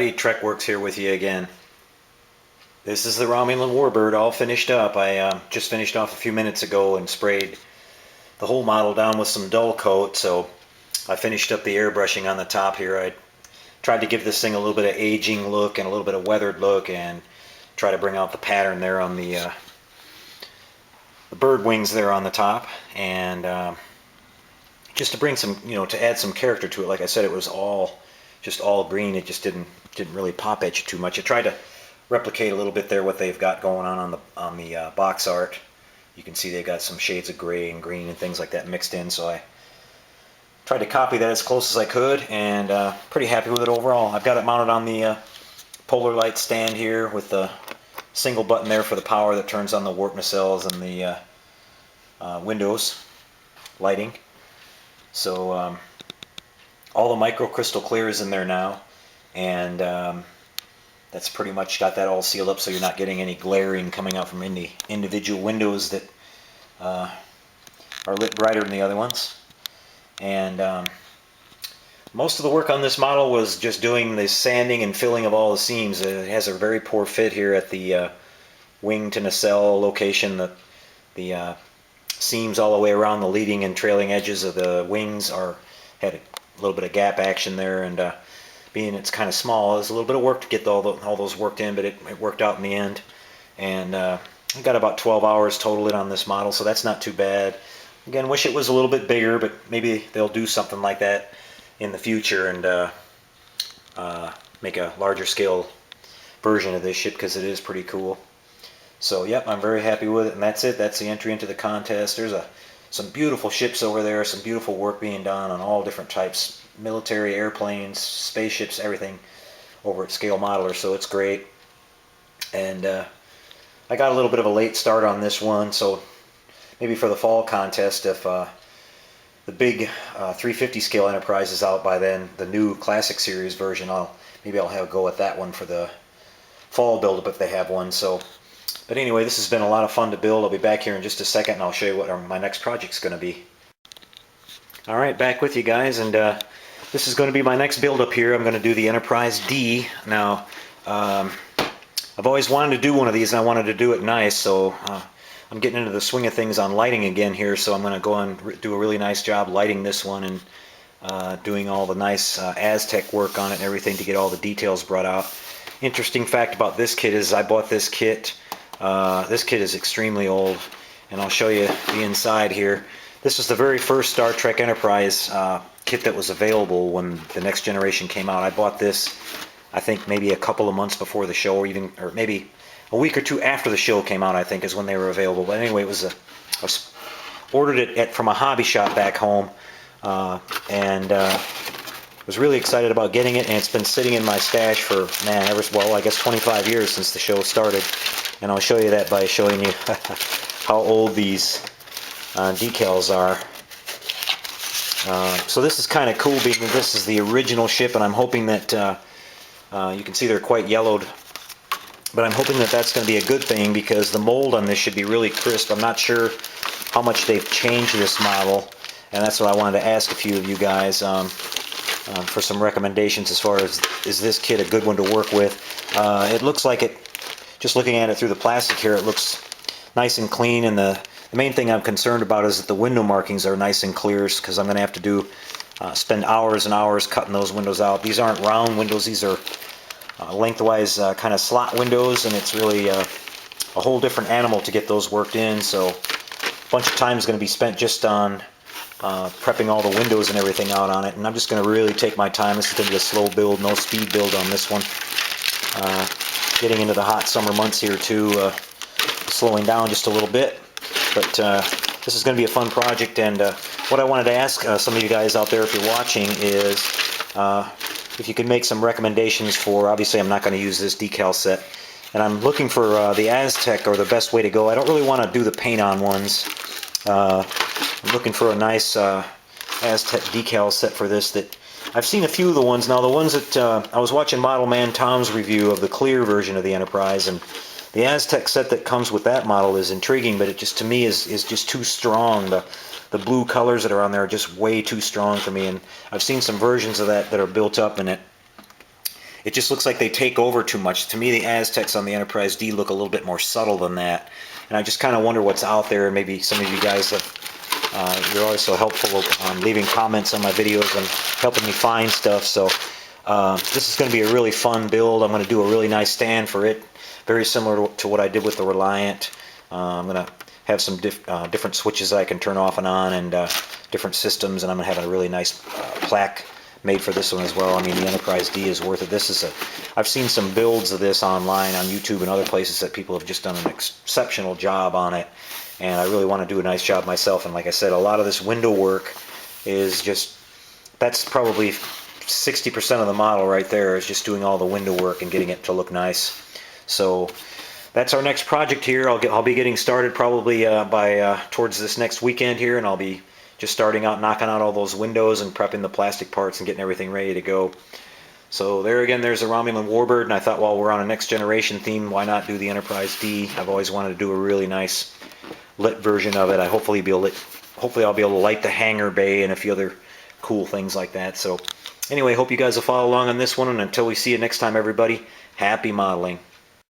everybody, TrekWorks here with you again. This is the Romulan Warbird all finished up. I just finished off a few minutes ago and sprayed the whole model down with some dull coat, so I finished up the airbrushing on the top here. I tried to give this thing a little bit of aging look and a little bit of weathered look and try to bring out the pattern there on the bird wings there on the top, and just to bring some, to add some character to it. Like I said, it was just all green. It just didn't really pop at you too much. I tried to replicate a little bit there what they've got going on the box art. You can see they've got some shades of gray and green and things like that mixed in, so I tried to copy that as close as I could, and pretty happy with it overall. I've got it mounted on the polar light stand here with the single button there for the power that turns on the warp nacelles and the windows lighting. So all the microcrystal clear is in there now, and that's pretty much got that all sealed up so you're not getting any glaring coming out from any individual windows that are lit brighter than the other ones. And most of the work on this model was just doing the sanding and filling of all the seams. It has a very poor fit here at the wing to nacelle location. The seams all the way around the leading and trailing edges of the wings had a little bit of gap action there, and being it's kind of small, there's a little bit of work to get all those worked in, but it worked out in the end. And I got about 12 hours total in on this model, so that's not too bad. Again, wish it was a little bit bigger, but maybe they'll do something like that in the future and make a larger scale version of this ship, because it is pretty cool. So yep, I'm very happy with it, and that's it. That's the entry into the contest. There's some beautiful ships over there, some beautiful work being done on all different types, military, airplanes, spaceships, everything over at Scale Modeler, so it's great. And I got a little bit of a late start on this one, so maybe for the fall contest, if the big 350 scale Enterprise is out by then, the new Classic Series version, maybe I'll have a go at that one for the fall build-up if they have one. So, but anyway, this has been a lot of fun to build. I'll be back here in just a second, and I'll show you what my next project's going to be. Alright, back with you guys, and this is going to be my next build-up here. I'm going to do the Enterprise D. Now, I've always wanted to do one of these, and I wanted to do it nice, so I'm getting into the swing of things on lighting again here, so I'm going to go and do a really nice job lighting this one and doing all the nice Aztec work on it and everything to get all the details brought out. Interesting fact about this kit is I bought this kit. This kit is extremely old, and I'll show you the inside here. This was the very first Star Trek Enterprise kit that was available when the Next Generation came out. I bought this, I think, maybe a couple of months before the show, or maybe a week or two after the show came out, I think, is when they were available. But anyway, I ordered it from a hobby shop back home, and was really excited about getting it, and it's been sitting in my stash for, I guess 25 years since the show started. And I'll show you that by showing you how old these decals are. So this is kind of cool, being that this is the original ship, and I'm hoping that you can see they're quite yellowed, but I'm hoping that that's going to be a good thing, because the mold on this should be really crisp. I'm not sure how much they've changed this model, and that's what I wanted to ask a few of you guys for some recommendations as far as, is this kit a good one to work with? It looks like it, just looking at it through the plastic here, it looks nice and clean, and the main thing I'm concerned about is that the window markings are nice and clear, because I'm going to have to spend hours and hours cutting those windows out. These aren't round windows, these are lengthwise kind of slot windows, and it's really a whole different animal to get those worked in. So a bunch of time is going to be spent just on prepping all the windows and everything out on it, and I'm just going to really take my time. This is going to be a slow build, no speed build on this one. Getting into the hot summer months here too, slowing down just a little bit, but this is going to be a fun project. And what I wanted to ask some of you guys out there, if you're watching, is if you could make some recommendations for, obviously I'm not going to use this decal set, and I'm looking for the Aztec, or the best way to go. I don't really want to do the paint-on ones. I'm looking for a nice Aztec decal set for this. That I've seen a few of the ones. Now, the ones that I was watching Model Man Tom's review of the clear version of the Enterprise, and the Aztec set that comes with that model is intriguing, but it just, to me, is just too strong. The blue colors that are on there are just way too strong for me, and I've seen some versions of that are built up, and it just looks like they take over too much. To me, the Aztecs on the Enterprise D look a little bit more subtle than that. And I just kind of wonder what's out there. Maybe some of you guys have, you're always so helpful leaving comments on my videos and helping me find stuff. So this is going to be a really fun build. I'm going to do a really nice stand for it, very similar to what I did with the Reliant. I'm going to have some different switches I can turn off and on, and different systems, and I'm going to have a really nice plaque made for this one as well. I mean, the Enterprise D is worth it. I've seen some builds of this online on YouTube and other places that people have just done an exceptional job on it, and I really want to do a nice job myself. And like I said, a lot of this window work is just, that's probably 60% of the model right there, is just doing all the window work and getting it to look nice. So that's our next project here. I'll be getting started probably by towards this next weekend here, and I'll be just starting out knocking out all those windows and prepping the plastic parts and getting everything ready to go. So there again, there's the Romulan Warbird, and I thought while we're on a next generation theme, why not do the Enterprise D? I've always wanted to do a really nice lit version of it. Hopefully I'll be able to light the hangar bay and a few other cool things like that. So anyway, hope you guys will follow along on this one, and until we see you next time, everybody, happy modeling.